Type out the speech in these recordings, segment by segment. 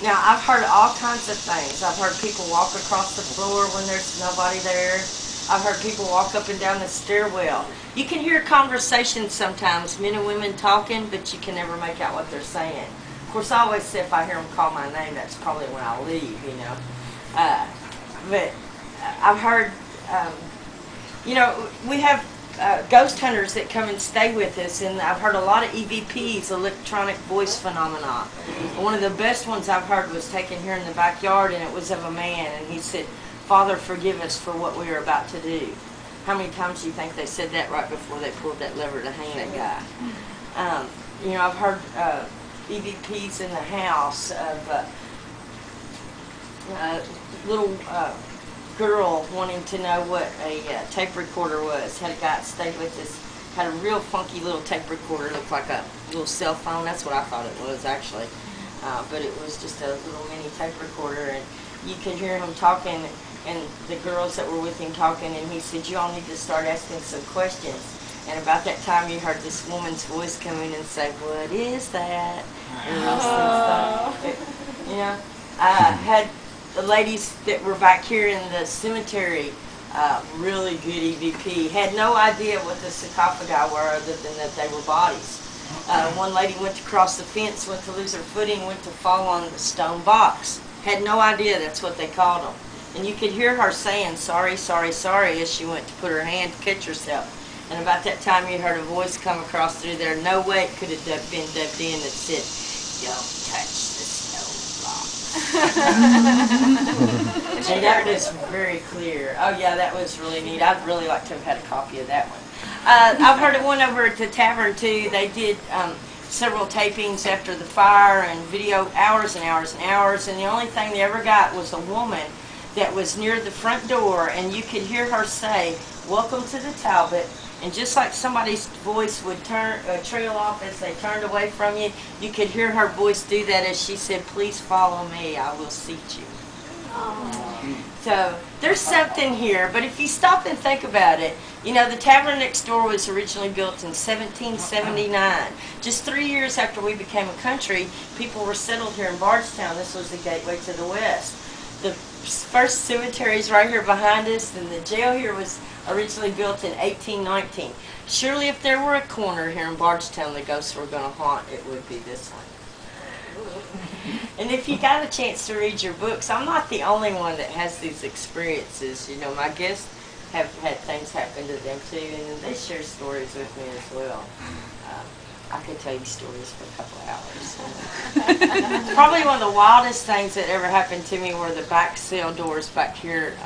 Now, I've heard all kinds of things. I've heard people walk across the floor when there's nobody there. I've heard people walk up and down the stairwell. You can hear conversations sometimes, men and women talking, but you can never make out what they're saying. Of course, I always say if I hear them call my name, that's probably when I leave, you know. But I've heard, you know, we have ghost hunters that come and stay with us, and I've heard a lot of EVPs, electronic voice phenomena. One of the best ones I've heard was taken here in the backyard, and it was of a man, and he said, "Father, forgive us for what we are about to do." How many times do you think they said that right before they pulled that lever to hang that guy? You know, I've heard EVPs in the house of little girl wanting to know what a tape recorder was. Had a guy that stayed with us, had a real funky little tape recorder, looked like a little cell phone. That's what I thought it was actually, but it was just a little mini tape recorder, and you could hear him talking, and the girls that were with him talking, and he said, "You all need to start asking some questions." And about that time, you heard this woman's voice come in and say, "What is that?" And you know, I had the ladies that were back here in the cemetery, really good EVP, had no idea what the sarcophagi were other than that they were bodies. One lady went to cross the fence, went to lose her footing, went to fall on the stone box. Had no idea that's what they called them. And you could hear her saying, "Sorry, sorry, sorry," as she went to put her hand to catch herself. And about that time you heard a voice come across through there. No way it could have been dubbed in that said, "Don't touch the stone block." And that was very clear. Oh yeah, that was really neat. I'd really like to have had a copy of that one. I've heard of one over at the tavern too. They did several tapings after the fire and video hours and hours and hours, and the only thing they ever got was a woman that was near the front door, and you could hear her say, "Welcome to the Talbot." And just like somebody's voice would trail off as they turned away from you, you could hear her voice do that as she said, "Please follow me, I will seat you." So there's something here, but if you stop and think about it, you know, the tavern next door was originally built in 1779. Just 3 years after we became a country, people were settled here in Bardstown. This was the gateway to the west. The first cemetery is right here behind us, and the jail here was originally built in 1819. Surely if there were a corner here in Bardstown the ghosts were going to haunt, it would be this one. And if you got a chance to read your books, I'm not the only one that has these experiences. You know, my guests have had things happen to them too, and they share stories with me as well. I could tell you stories for a couple of hours. Probably one of the wildest things that ever happened to me were the back cell doors back here.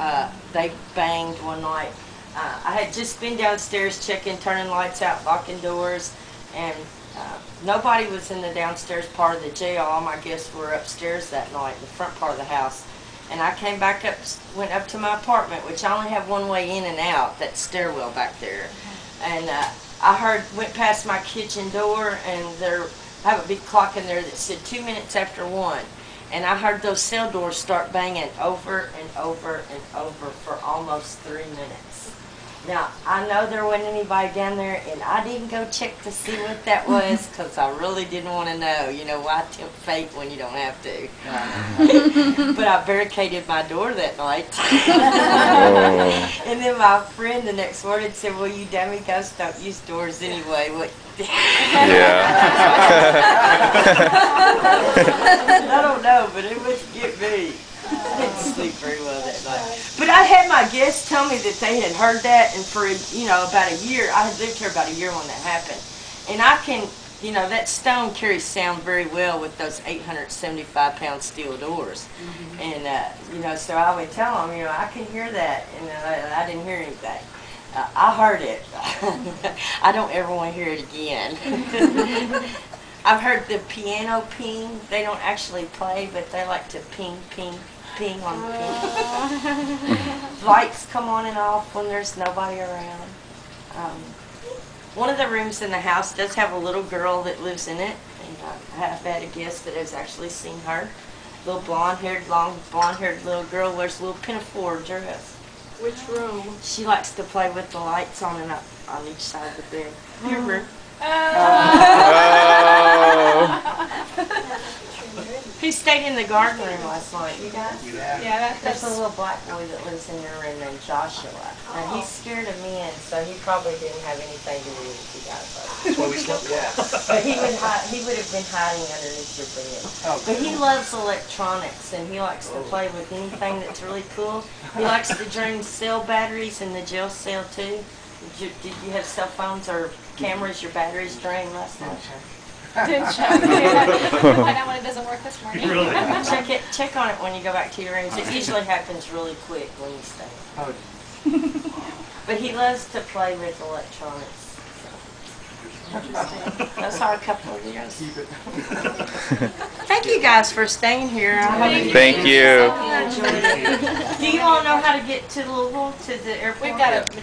They banged one night. I had just been downstairs checking, turning lights out, locking doors, and nobody was in the downstairs part of the jail. All my guests were upstairs that night, in the front part of the house. And I came back up, went up to my apartment, which I only have one way in and out, that stairwell back there. And I went past my kitchen door, and I have a big clock in there that said 2 minutes after 1. And I heard those cell doors start banging over and over and over for almost 3 minutes. Now, I know there wasn't anybody down there, and I didn't go check to see what that was because I really didn't want to know. You know, why tempt fate when you don't have to? But I barricaded my door that night. And then my friend the next morning said, "Well, you dummy ghosts don't use doors anyway." What? Yeah. I don't know, but it would get me. I didn't sleep very well that night. But I had my guests tell me that they had heard that, and for, you know, about a year, I had lived here about a year when that happened. And I can, you know, that stone carries sound very well with those 875-pound steel doors. And, you know, so I would tell them, you know, I can hear that, and I didn't hear anything. I heard it. I don't ever want to hear it again. I've heard the piano ping. They don't actually play, but they like to ping, ping, ping on ping. Lights come on and off when there's nobody around. One of the rooms in the house does have a little girl that lives in it, and I have had a guest that has actually seen her. Little blonde-haired, long blonde-haired little girl wears a little pinafore dress. Which room? She likes to play with the lights on and up on each side of the bed. Your room. Oh. He stayed in the garden room last night, you guys? Yeah, There's a little black boy that lives in your room named Joshua. And he's scared of men, so he probably didn't have anything to do with you guys. That's why we slept. Yeah. But he would have been hiding underneath your bed. But he loves electronics, and he likes to play with anything that's really cool. He likes to drain cell batteries in the jail cell too. Did you have cell phones or cameras your batteries drained last night? didn't check. Find out when it doesn't work this morning. Really? Check on it when you go back to your rooms. It usually happens really quick when you stay. Oh, But he loves to play with electronics. That's our couple of years. keep it. Thank you guys for staying here. Thank you. I enjoyed it. Do you all know how to get to Louisville, to the airport? We've got a